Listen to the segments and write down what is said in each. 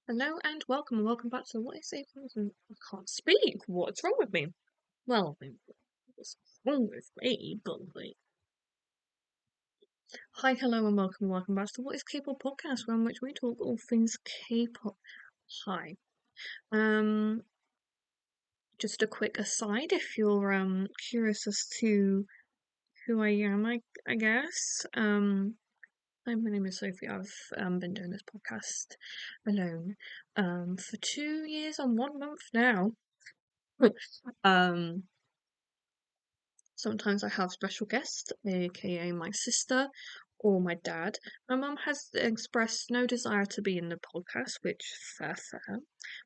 Hello and welcome back to What Is It? I can't speak. What's wrong with me? Well, what's wrong with me? But like, hi, hello, and welcome back to What Is K-pop podcast, where in which we talk all things K-pop. Hi. Um, just a quick aside, if you're curious as to who I am, I guess. Hi, my name is Sophie. I've been doing this podcast alone for 2 years and 1 month now. um Sometimes I have special guests, aka my sister or my dad. My mum has expressed no desire to be in the podcast, which fair.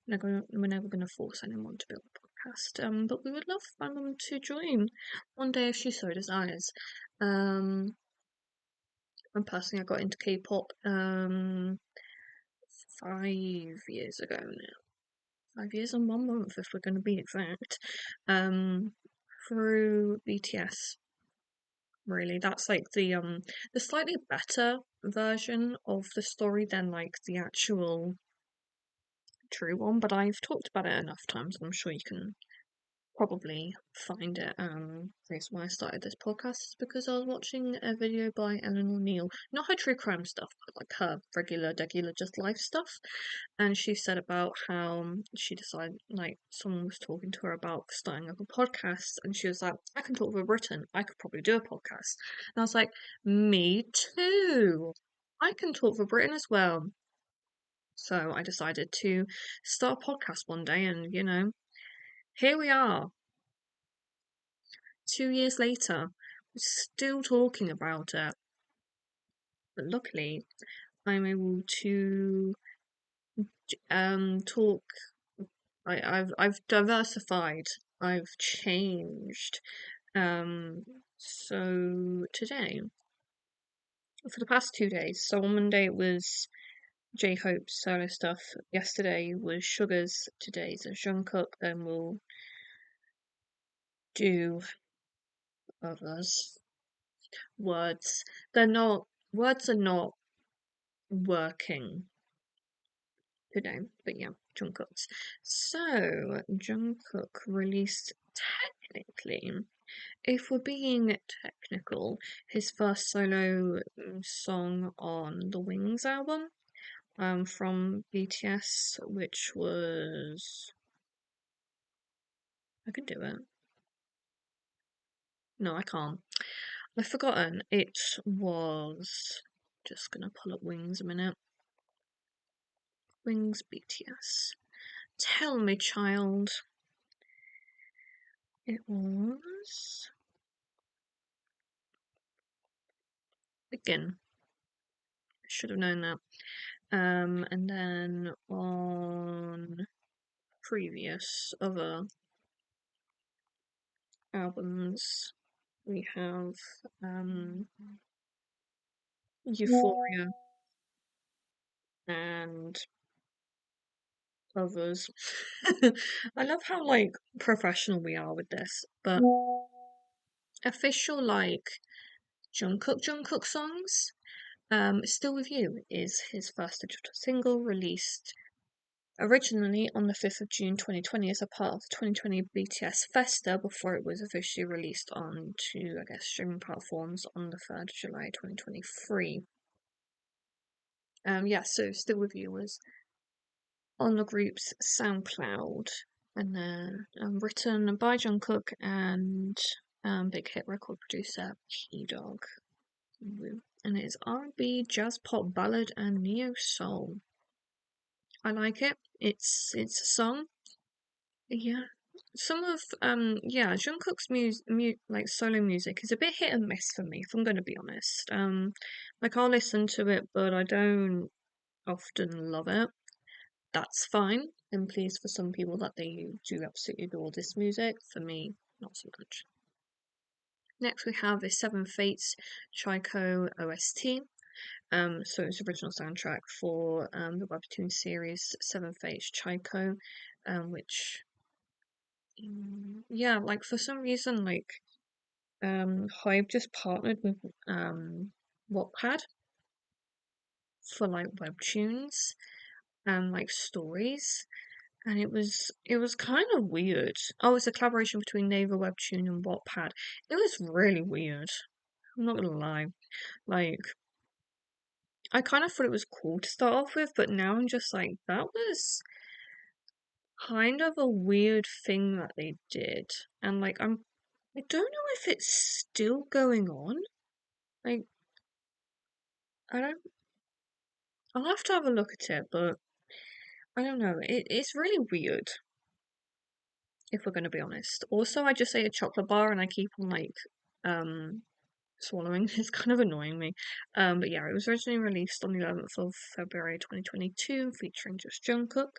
We're never gonna force anyone to be on the podcast. But we would love my mum to join one day if she so desires. Um, and personally, I got into K-pop 5 years ago now. 5 years and 1 month, if we're going to be exact. Through BTS. Really, that's like the slightly better version of the story than like the actual true one, but I've talked about it enough times and I'm sure you can probably find it. The reason why I started this podcast is because I was watching a video by Eleanor Neale, not her true crime stuff, but like her regular just life stuff. And she said about how she decided, like, someone was talking to her about starting up a podcast, and she was like, I can talk for Britain, I could probably do a podcast. And I was like, me too. I can talk for Britain as well. So I decided to start a podcast one day, and here we are. 2 years later, we're still talking about it. But luckily, I'm able to talk. I've diversified. I've changed. So today, for the past 2 days, so on Monday it was J Hope's solo stuff. Yesterday was Sugar's. Today's a Jungkook. Then we'll do others. Words. They're not. Words are not working today, but yeah, Jungkook's. So, Jungkook released technically, if we're being technical, his first solo song on the Wings album from BTS, which was. I can do it. No, I can't. I've forgotten. It was. Just gonna pull up Wings a minute. Wings BTS. Tell me, child. It was. Begin. I should have known that. And then on previous other albums, we have Euphoria and others. I love how like professional we are with this, but official like Jungkook songs. Still With You is his first digital single released originally on the 5th of June 2020 as a part of the 2020 BTS Festa before it was officially released onto, I guess, streaming platforms on the 3rd of July 2023. So Still With You was on the group's SoundCloud and then written by Jungkook and big hit record producer P-Dog. And it is R&B, jazz pop ballad and neo soul. I like it. It's a song. Yeah. Some of Jungkook's like solo music is a bit hit and miss for me, if I'm gonna be honest. Like I'll listen to it, but I don't often love it. That's fine. I'm pleased for some people that they do absolutely adore this music. For me, not so much. Next we have is Seven Fates Chico OST. So it's the original soundtrack for the webtoon series Seven Fates Chico, which like for some reason Hive just partnered with Wattpad for like webtoons. like stories, and it was kind of weird. Oh, it's a collaboration between Naver Webtoon and Wattpad. It was really weird. I'm not gonna lie. Like, I kind of thought it was cool to start off with, but now I'm just like, that was kind of a weird thing that they did. And like, I don't know if it's still going on. Like, I don't, I'll have to have a look at it, but I don't know. It's really weird, if we're gonna be honest. Also, I just ate a chocolate bar and I keep on like, um, swallowing. It's kind of annoying me. But yeah, it was originally released on the 11th of February 2022, featuring just Jungkook.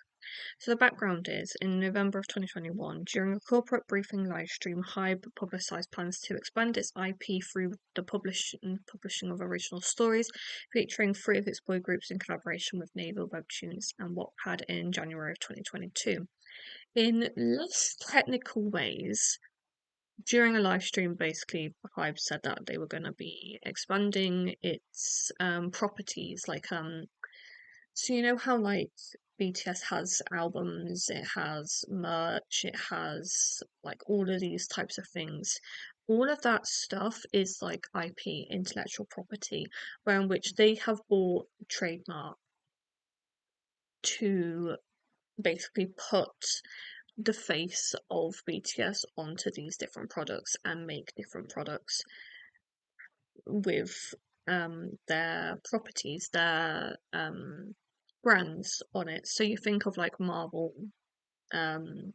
So the background is, in November of 2021, during a corporate briefing livestream, Hybe publicised plans to expand its IP through the publishing of original stories, featuring three of its boy groups in collaboration with Naver Webtoons and Wattpad in January of 2022. In less technical ways, during a live stream, basically, Hybe said that they were going to be expanding its properties, like so you know how like BTS has albums, it has merch, it has like all of these types of things. All of that stuff is like IP, intellectual property, where in which they have bought trademark to basically put the face of BTS onto these different products and make different products with their properties, their brands on it. So you think of like Marvel, um,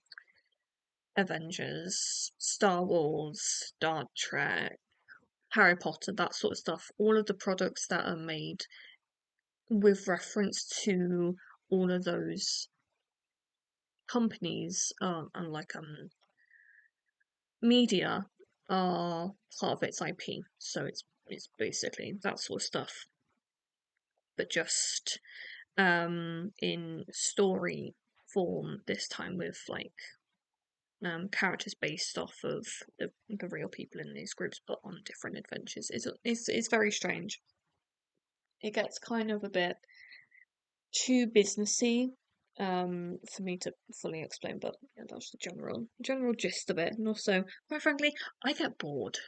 Avengers, Star Wars, Star Trek, Harry Potter, that sort of stuff. All of the products that are made with reference to all of those companies and like media are part of its IP. So it's basically that sort of stuff, but just in story form this time with like characters based off of the real people in these groups but on different adventures. It's very strange. It gets kind of a bit too businessy for me to fully explain, but yeah, that's the general gist of it. And also, quite frankly, I get bored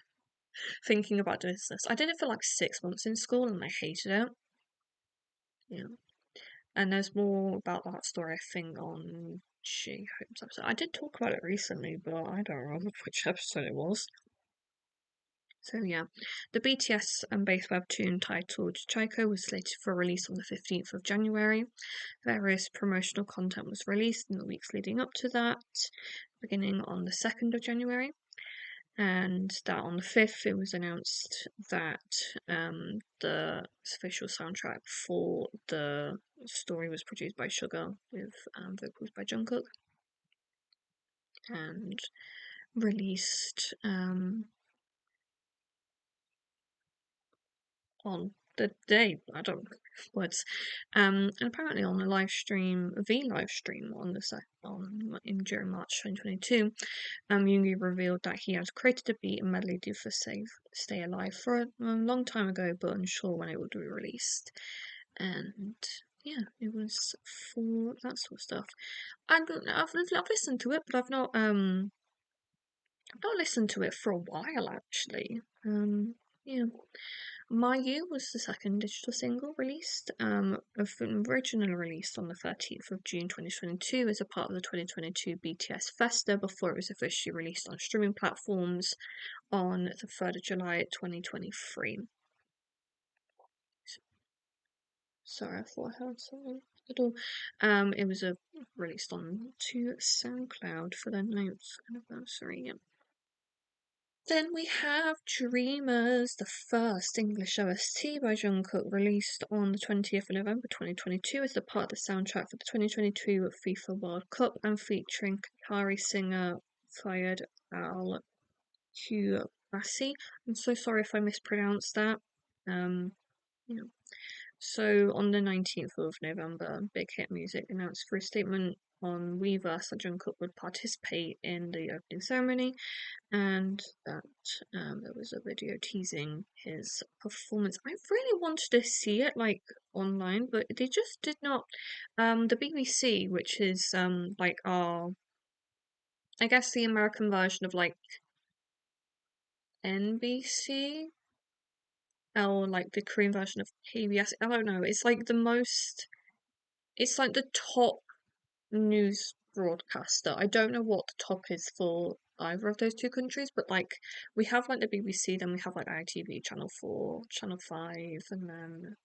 thinking about doing this. I did it for like 6 months in school and I hated it. Yeah. And there's more about that story, I think, on J-Hope's episode. I did talk about it recently, but I don't remember which episode it was. So yeah, the BTS and base webtoon titled Chaiko was slated for release on the 15th of January. Various promotional content was released in the weeks leading up to that, beginning on the 2nd of January. And that on the 5th, it was announced that the official soundtrack for the story was produced by Sugar with vocals by Jungkook and released on the day. I don't know words. And apparently on a live stream, live stream on during March 2022, Yoongi revealed that he had created a beat and melody for Stay Alive for a long time ago, but unsure when it would be released. And yeah, it was for that sort of stuff. I've listened to it, but I've not listened to it for a while actually. Yeah. My You was the second digital single released, originally released on the 13th of June 2022 as a part of the 2022 BTS Festa before it was officially released on streaming platforms on the 3rd of July 2023. Sorry, I thought I heard something at all. It was released on to SoundCloud for their 9th anniversary. Yeah. Then we have Dreamers, the first English OST by Jungkook, released on the 20th of November 2022 as the part of the soundtrack for the 2022 FIFA World Cup and featuring Qatari singer Fayed Al Kubasi. I'm so sorry if I mispronounced that. You know, So on the 19th of November, Big Hit Music announced through a statement on Weverse that Jungkook would participate in the opening ceremony, and that there was a video teasing his performance. I really wanted to see it like online, but they just did not. The BBC, which is like our, I guess the American version of like NBC, or like the Korean version of KBS. I don't know. It's like the most. It's like the top news broadcaster. I don't know what the top is for either of those two countries, but like we have like the BBC, then we have like ITV, Channel 4, Channel 5, and then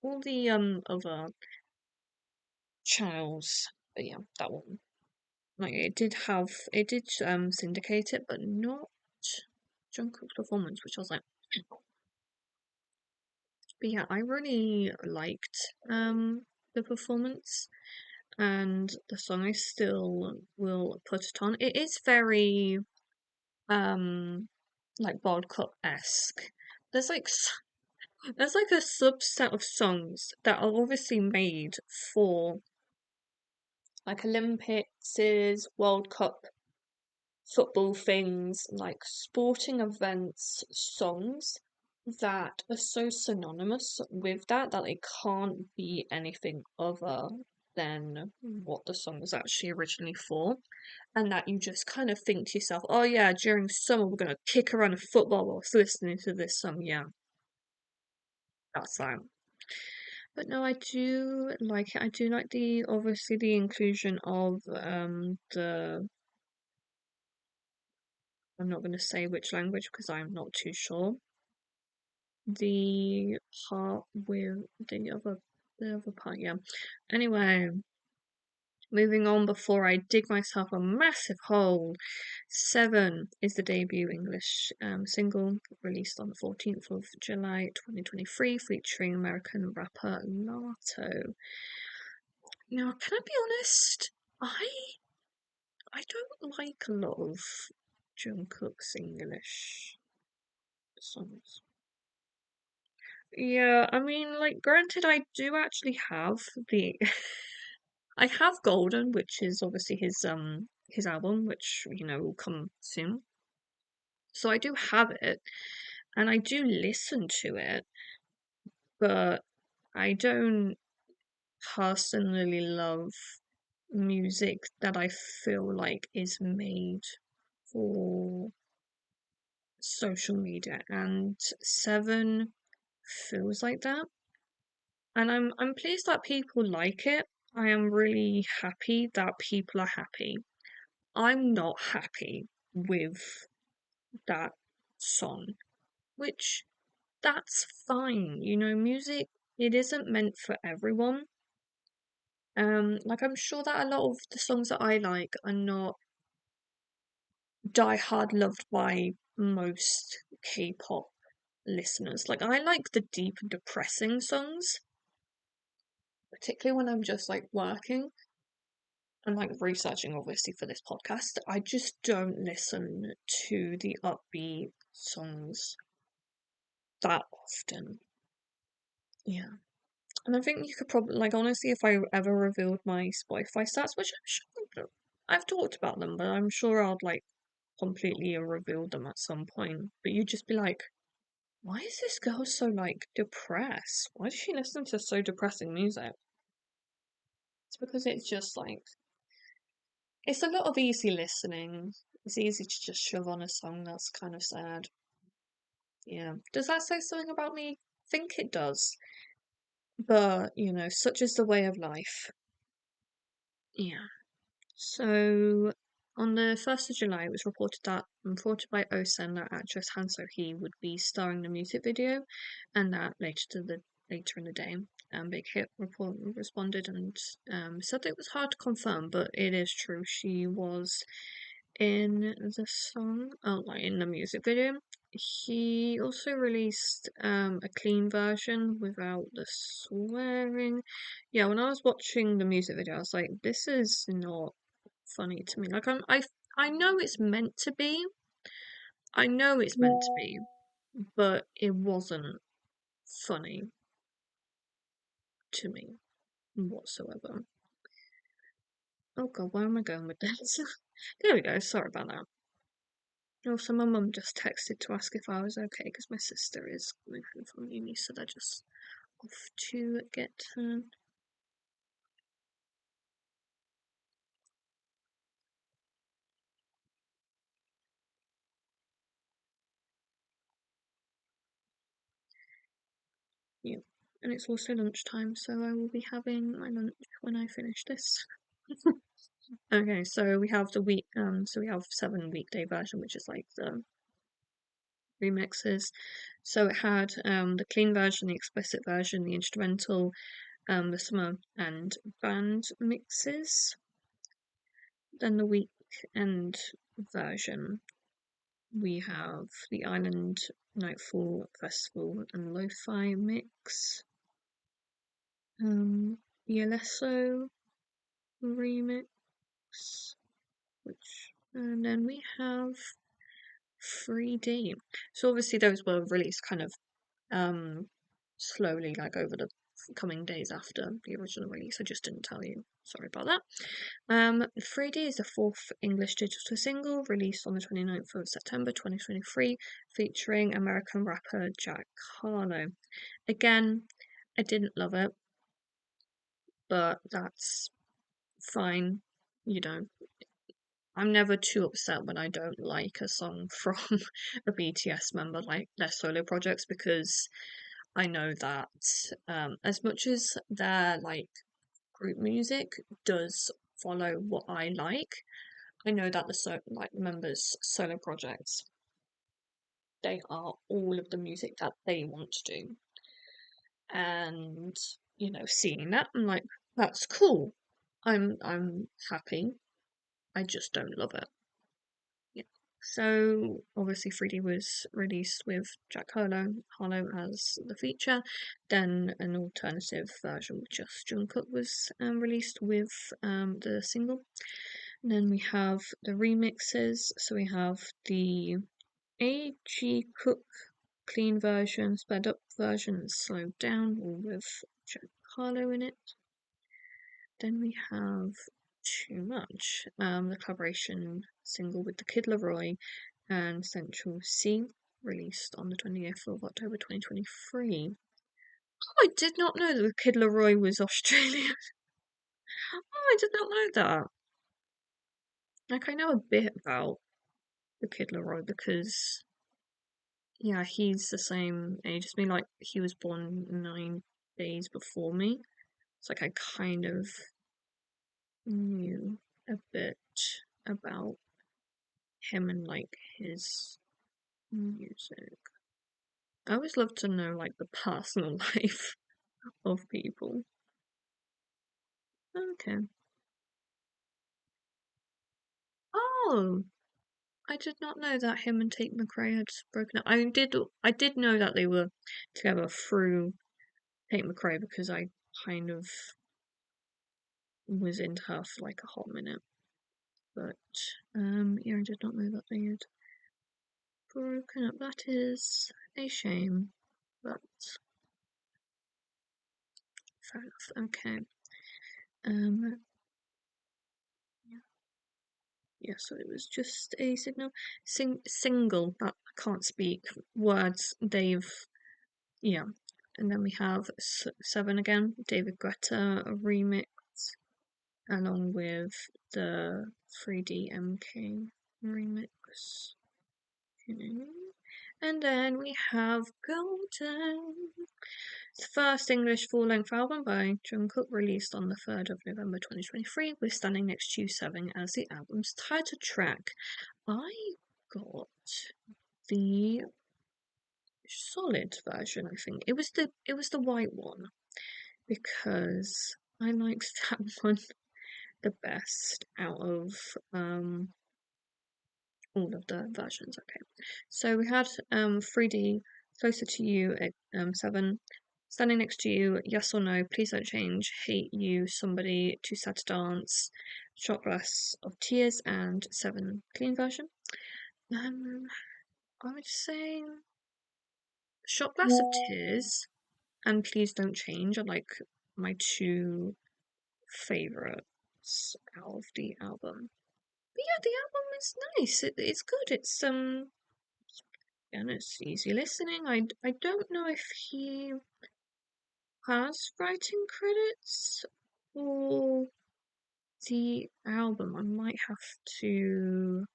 all the other channels. But yeah, that one. Like it did syndicate it, but not Jungkook's performance, which I was like, but yeah, I really liked the performance and the song. I still will put it on. It is very um like World Cup esque. There's like there's like a subset of songs that are obviously made for like Olympics, World Cup football things, like sporting events songs that are so synonymous with that they can't be anything other than what the song was actually originally for. And that you just kind of think to yourself, oh yeah, during summer we're gonna kick around a football whilst listening to this song. Yeah, that's that. But no, I do like it. I do like the obviously the inclusion of the, I'm not gonna say which language because I'm not too sure. The part with the other part, yeah. Anyway, moving on before I dig myself a massive hole. Seven is the debut English single released on the 14th of July 2023, featuring American rapper Lato. Now, can I be honest? I don't like a lot of Jungkook's English songs. Yeah, I mean, like, granted, I do actually have the I have Golden, which is obviously his album, which will come soon. So I do have it, and I do listen to it, but I don't personally love music that I feel like is made for social media, and Seven feels like that. And I'm pleased that people like it. I am really happy that people are happy. I'm not happy with that song, which that's fine. Music, it isn't meant for everyone. Like I'm sure that a lot of the songs that I like are not die hard loved by most K-pop listeners. Like I like the deep and depressing songs, particularly when I'm just like working and like researching obviously for this podcast. I just don't listen to the upbeat songs that often. Yeah. And I think you could probably, like, honestly, if I ever revealed my Spotify stats, which I'm sure I've talked about them, but I'm sure I'd like completely reveal them at some point. But you'd just be like, why is this girl so like depressed? Why does she listen to so depressing music? It's because it's just like, it's a lot of easy listening. It's easy to just shove on a song that's kind of sad. Yeah. Does that say something about me? I think it does. But, such is the way of life. Yeah. So, on the 1st of July, it was reported by OSEN that actress Han So-hee would be starring in the music video, and that later in the day, Big Hit responded and said that it was hard to confirm, but it is true. She was in the song, oh, like in the music video. He also released a clean version without the swearing. Yeah, when I was watching the music video, I was like, this is not funny to me. Like I know it's meant to be. I know it's meant to be, but it wasn't. funny to me whatsoever. Oh god, where am I going with this? There we go, sorry about that. Also, my mum just texted to ask if I was okay because my sister is moving from uni, so they're just off to get yeah. And it's also lunchtime, so I will be having my lunch when I finish this. Okay, so we have so we have 7 weekday version, which is like the remixes. So it had the clean version, the explicit version, the instrumental, the summer and band mixes. Then the weekend version, we have the Island Nightfall Festival and Lo-Fi mix. The Alesso remix, and then we have 3D. So obviously those were released kind of slowly, like over the coming days after the original release. I just didn't tell you. Sorry about that. 3D is the 4th English digital single released on the 29th of September 2023, featuring American rapper Jack Harlow. Again, I didn't love it, but that's fine. You know, I'm never too upset when I don't like a song from a BTS member, like their solo projects, because I know that as much as their like group music does follow what I like, I know that the members' solo projects, they are all of the music that they want to do, and seeing that, I'm like, that's cool. I'm happy. I just don't love it. Yeah. So obviously 3D was released with Jack Harlow as the feature. Then an alternative version with just Jungkook was released with the single. And then we have the remixes. So we have the AG Cook clean version, sped up version, and slowed down, all with Jack Harlow in it. Then we have Too Much, the collaboration single with the Kid Laroi and Central C, released on the 20th of October 2023. Oh, I did not know that Kid Laroi was Australian. Oh, I did not know that. Like, I know a bit about the Kid Laroi because, yeah, he's the same age as me. Like, he was born 9 days before me. It's like I kind of knew a bit about him and like his music. I always love to know like the personal life of people. Okay. Oh, I did not know that him and Tate McRae had broken up. I did know that they were together through Tate McRae because I kind of was into her for like a hot minute. But yeah, I did not know that they had broken up. That is a shame. But fair enough. Okay. Um yeah, so it was just a single that I can't speak words. Yeah, and then we have Seven again, David Guetta a remix, along with the 3D MK remix. Okay. And then we have Golden, the first English full-length album by Jungkook, released on the 3rd of November 2023, with Standing Next to You 7 as the album's title track. I got the solid version, I think. It was the white one because I liked that one the best out of all of the versions. Okay, so we had 3D Closer to You at 7, Standing Next to You, Yes or No, Please Don't Change, Hate You, Somebody, Too Sad to Dance, Shot Glass of Tears, and 7 clean version. I would say Shot Glass of Tears and Please Don't Change are like my two favorites out of the album. But yeah, the album is nice. It's good. And it's easy listening. I don't know if he has writing credits for the album. I might have to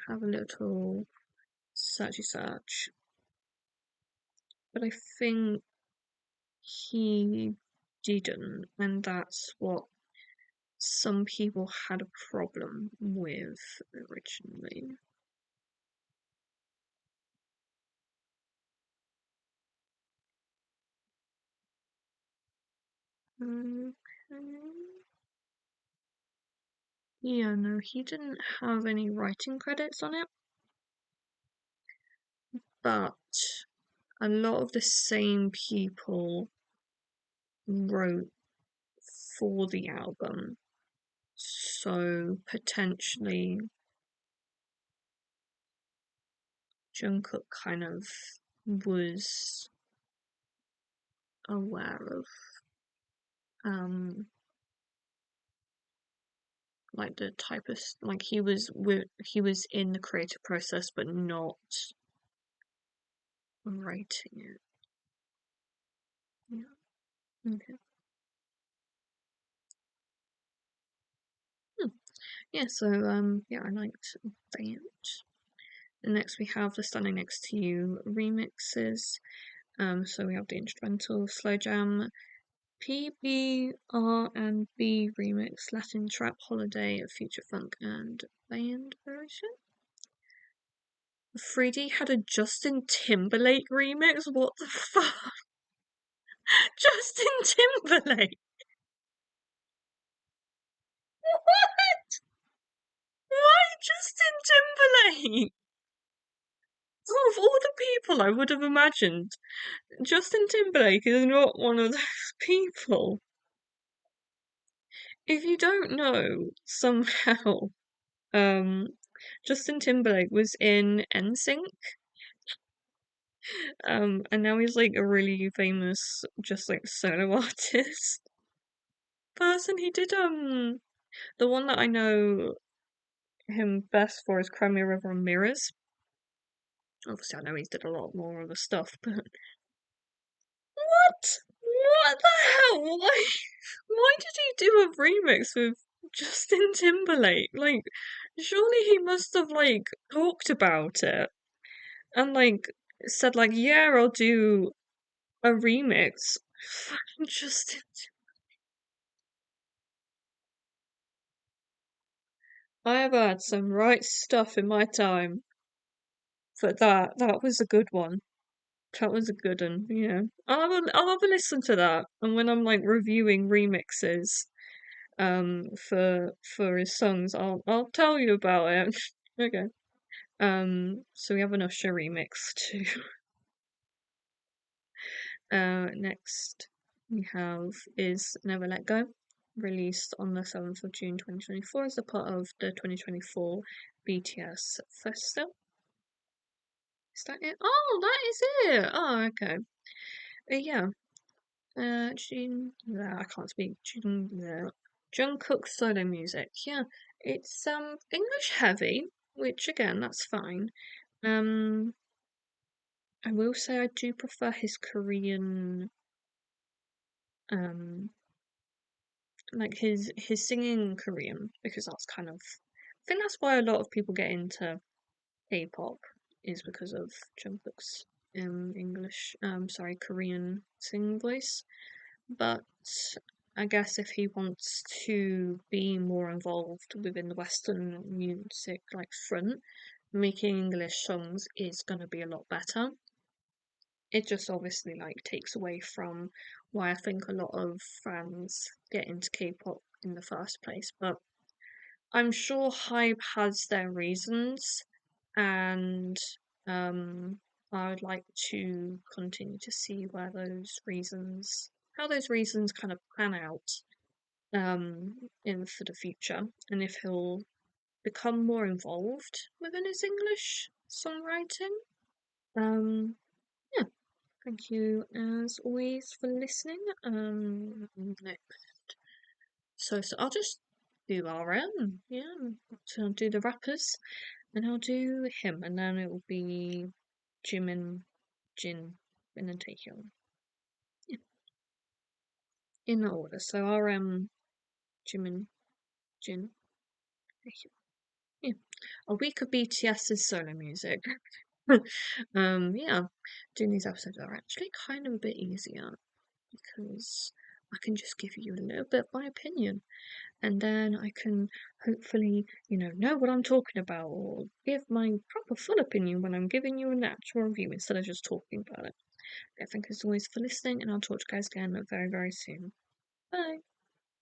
have a little searchy search. But I think he didn't, and that's what some people had a problem with originally. Okay. Yeah, no, he didn't have any writing credits on it, but a lot of the same people wrote for the album. So potentially Jungkook kind of was aware of um like the type of like he was in the creative process but not writing it. Yeah. Okay. Hmm. Yeah, so yeah, I liked that. And next we have the Standing Next to You remixes. So we have the instrumental slow jam, PBR and B remix, Latin trap holiday, future funk and band version. 3D had a Justin Timberlake remix. What the fuck? Justin Timberlake. What? Why Justin Timberlake? Of all the people I would have imagined, Justin Timberlake is not one of those people. If you don't know, somehow, um, Justin Timberlake was in NSYNC, and now he's like a really famous, just like solo artist person. He did the one that I know him best for is Cry Me a River and Mirrors. Obviously, I know he's did a lot more other stuff, but what? What the hell? Why did he do a remix with Justin Timberlake? Like, surely he must have like talked about it and like said like, yeah, I'll do a remix. Fucking Justin. I have had some right stuff in my time, but that was a good one. That was a good one. Yeah, I'll have a listen to that, and when I'm like reviewing remixes, for his songs, I'll tell you about it. Okay. So we have an Usher remix too. Next we have is Never Let Go, released on the 7th of June 2024 as a part of the 2024 BTS Festival. Is that it? Oh, that is it! Oh, okay. Yeah. I can't speak. Jungkook solo music. Yeah, it's English heavy, which again, that's fine. Um, I will say I do prefer his Korean, um, like his singing in Korean because that's kind of. I think that's why a lot of people get into K-pop is because of Jungkook's English, sorry, Korean singing voice. But I guess if he wants to be more involved within the Western music like front, making English songs is gonna be a lot better. It just obviously like takes away from why I think a lot of fans get into K-pop in the first place. But I'm sure Hype has their reasons, and I would like to continue to see where those reasons, how those reasons kind of pan out in for the future, and if he'll become more involved within his English songwriting. Um, yeah, Thank you as always for listening. Next. So I'll just do RM, yeah. So I'll do the rappers, and I'll do him, and then it will be Jimin, Jin, and then Taehyung. Yeah. In that order. So RM, Jimin, Jin, Taehyung. Yeah. A week of BTS's solo music. Yeah, doing these episodes are actually kind of a bit easier because I can just give you a little bit of my opinion, and then I can hopefully, know what I'm talking about, or give my proper full opinion when I'm giving you an actual review instead of just talking about it. I thank you as always for listening, and I'll talk to you guys again very, very soon. Bye!